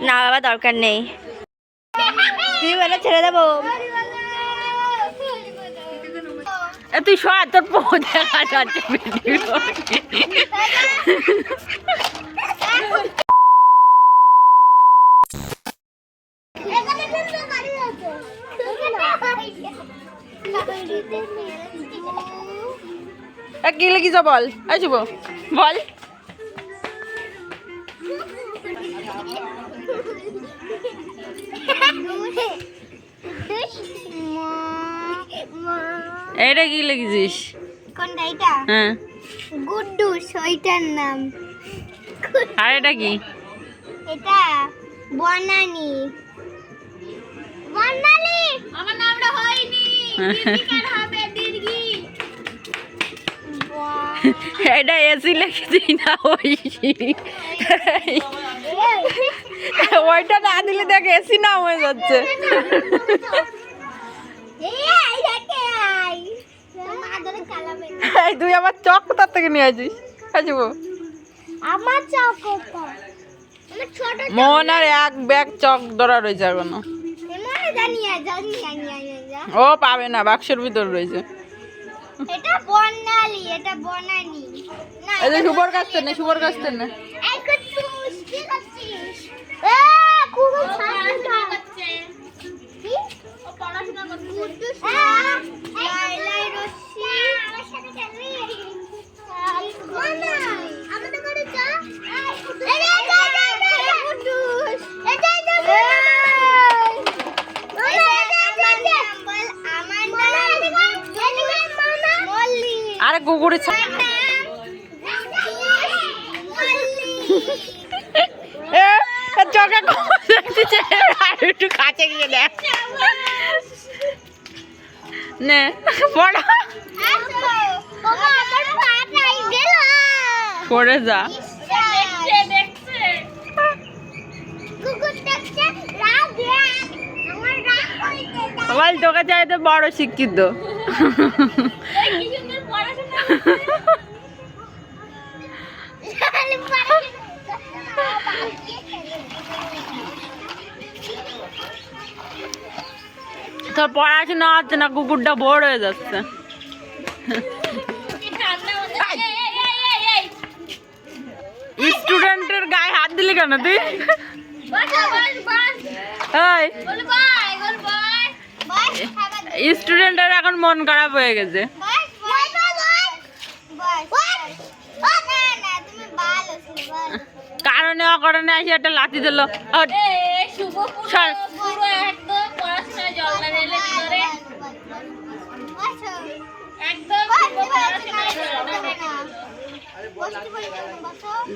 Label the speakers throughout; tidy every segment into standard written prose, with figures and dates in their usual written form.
Speaker 1: না বাবা দরকার নেই, তুই বলে ছেড়ে দেবো। তুই সর, তোর পো দেখা যাচ্ছে ভিডিও। কি লিখিস বল, আসব বল। এটা কি লিখেছিস?
Speaker 2: কোনটা এটা?
Speaker 1: হ্যাঁ
Speaker 2: গুড্ডু, ওইটার নাম।
Speaker 1: আর এটা কি?
Speaker 2: এটা বনানি। বনানি আমার নামটা হয়নি, দীর্ঘিকার হবে, দীর্ঘি।
Speaker 1: এটা এসি লিখেছি না ঐশী? ওইটা না দিলে দেখ এসি নাম হয়ে যাচ্ছে। তুই আমার চক কোথার থেকে নিয়ে আসিস? আসবো
Speaker 2: আমার চক ছোট
Speaker 1: মোহনার এক ব্যাগ চক ধরা রয়েছে এখনো। ও পাবে না, বাক্সের ভিতর রয়েছে।
Speaker 2: এটা বনালি, এটা বনানি না।
Speaker 1: এই যে শুভর কাছে না, শুভর কাছে না।
Speaker 2: এই কুতুস কি করছিস? খুব ছাড়া করছে কি? ও পড়াশোনা করছে। কুতুস লাইলাই রশি আমার সাথে খেলবি? না আমাদের ঘরে যা। এই যা কুতুস, এই যা
Speaker 1: আরে কুকুরে চকে একটু কাছে গিয়ে দেখ নে পড়া পড়ে যা। সবাই তোকে চাইতে বড় শিক্ষিত। তোর পড়াশোনা হচ্ছে না, কুকুরটা বড় হয়ে যাচ্ছে। স্টুডেন্টের গায়ে হাত দিলি কেন তুই? স্টুডেন্টের এখন মন খারাপ হয়ে গেছে। কারণে অকারণে আসি একটা লাঠি দিল।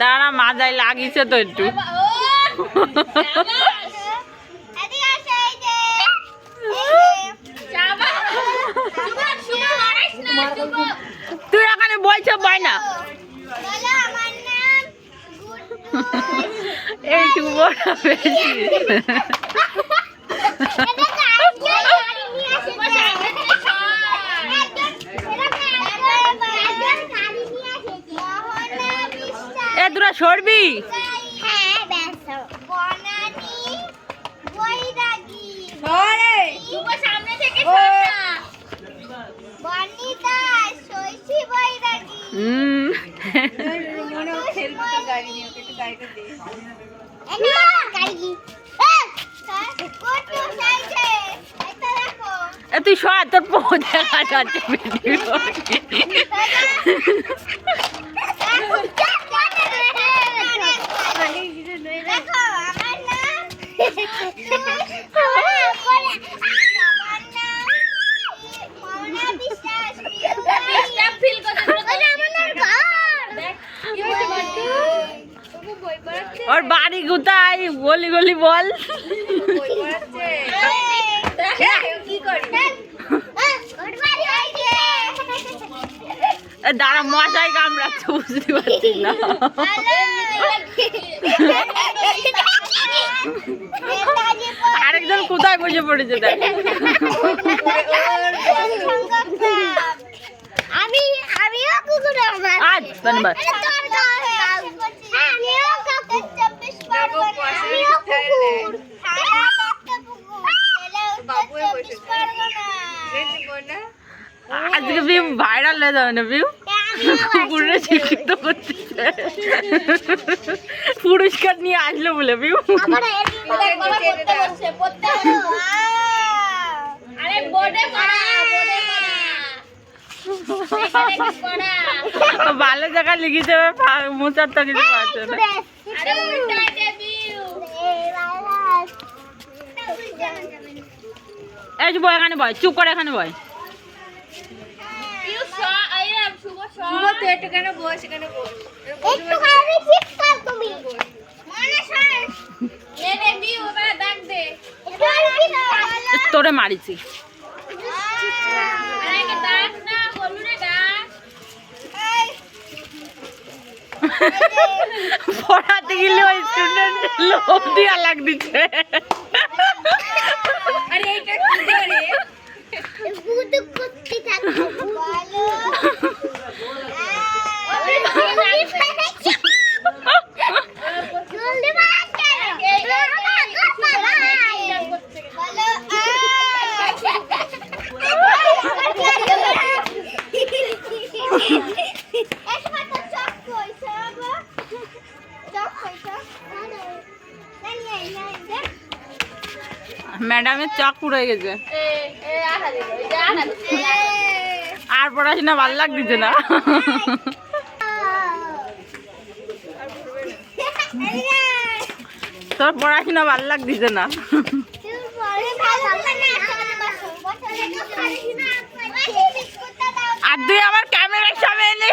Speaker 1: দাঁড়া মাজায় লাগিয়েছে তো একটু। তুই এখানে বলছো বয় না। এই শুভ বেশি এ তোরা সরবি। তুই সর, তোর পো দেখা যাচ্ছে ভিডিও। ওর বাড়ি কোথায় গলি গলি বল। দাঁড়া মশাই কামড়াচ্ছে, বুঝতে পারছি না। আরেকজন কোথায় বসে পড়েছে দেখ। আজ ধন্যবাদ। আজকে বিউ ভাইরাল হয়ে যাবে না বিউ? পুরো শিক্ষিত করছে, পুরস্কার নিয়ে আসলো বলে বিউ। ভালো জায়গা লিখে যাবে, মোচার তো কিছু পাচ্ছে না। এই যে বয়, এখানে বয়, চুপ করে এখানে বয়। তোরে মারিছি পড়াতে গেলে ওই স্টুডেন্ট লোভ দিয়া লাগ দিচ্ছে। ম্যাডামের চক পুড়ে গেছে, আর পড়াশোনা ভালো লাগতেছে না। তোর পড়াশোনা ভালো লাগতেছে না। আর তুই আমার ক্যামেরার সামনে এনে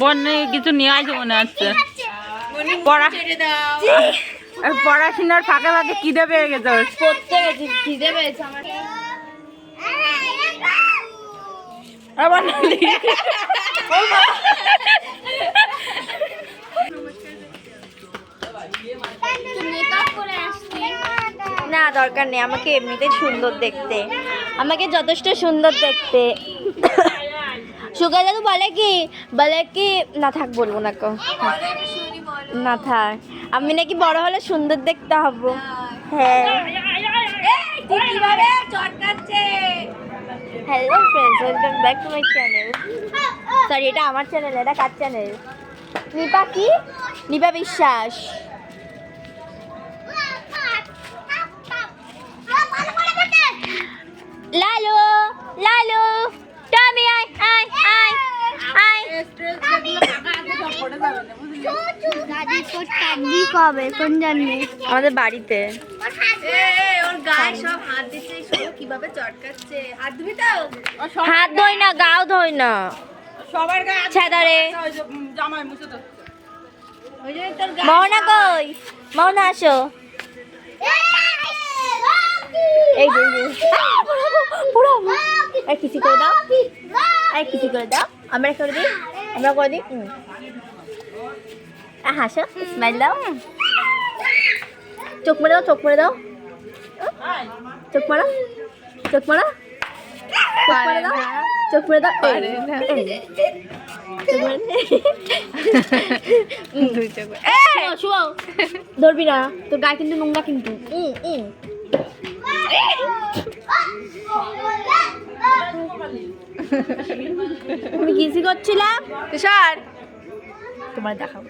Speaker 1: বন্যে কিছু নিয়ে আসে মনে হচ্ছে। পড়াশোনার ফাঁকে ফাঁকে খিদে পেয়ে গেছে, খিদে পেয়েছে আমার। না দরকার নেই, আমাকে এমনিতে সুন্দর দেখতে, আমাকে যথেষ্ট সুন্দর দেখতে। সুগা দাদু বলে কি না থাক, বলবো না কো, না থাক, আমি নাকি বড় হলে সুন্দর দেখতে হবো। হ্যাঁ, hello friends, welcome back to my channel. Sorry, এটা আমার চ্যানেল, এটা কার চ্যানেল? নিপা কি? নিপা বিশ্বাস। লালু লালু টমি আই আই আই আই। কবে কোন জানি আমাদের বাড়িতে ওর গায়ে সব হাত দিচ্ছে, কিভাবে চটকাচ্ছে। হাত ধুবি তো? হাত ধোই না, গাও ধোই না, সবার গায়ে ছেদারে। জামাই মুছে তো। মৌনা কই? মৌনা আসো। এই যে এই কিসি করে দাও, এই কিসি করে দাও, আমরা করে দিই, আমরা করে দিই। হাসো, স্মাইল দাও, চোখ মেরে দাও, চোখ মেরে দাও, চোখ মারা, চোখ মারা, চোখ মেরে দাও, চোখ মেরে দাও, ধরবি না, তোর গায়ে কিন্তু নোংরা কিন্তু। তুমি কিসি করছিলাম? তুষার, তোমার দেখাবো।